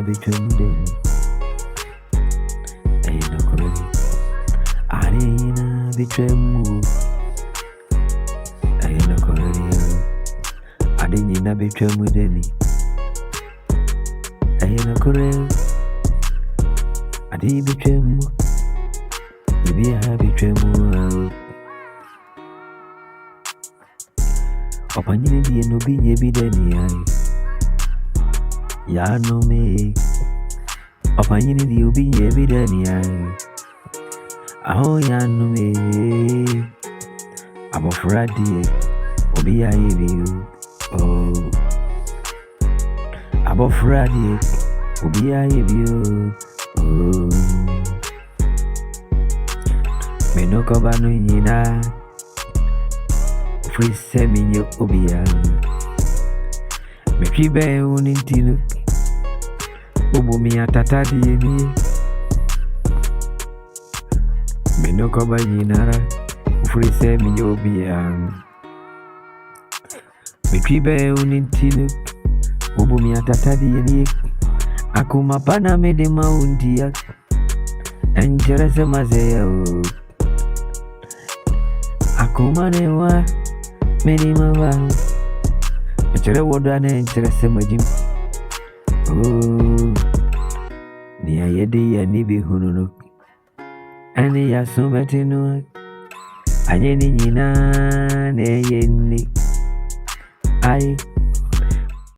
between them. Ain't no correct. Arena between you. Ain't no correct. I didn't know between with any. Ain't no correct. I didn't between you. You be a between you. Upon you, no be ye be any. Ya no me. Upon you, be ye be any. Oh, ya no me. I'm a Friday. Obi a you. Oh, I'm a Friday. Obi a you. Oh, me no cover no yina. Free semi yo obi a. Me kibe unintino. Obo mi atata di ni. Me no cover yina. Free semi yo obi a. Me kibe unintino. Obo mi atata di ni. Akuma pana me de maundia. Enjere se mazeya o. Akuma ne wa me de mawa. Enjere woda ne enjere se majim. Oh, ni ayede ya ni bi hununu. Ani ya sumeti no. Anye ni nyina ne yeni. Ai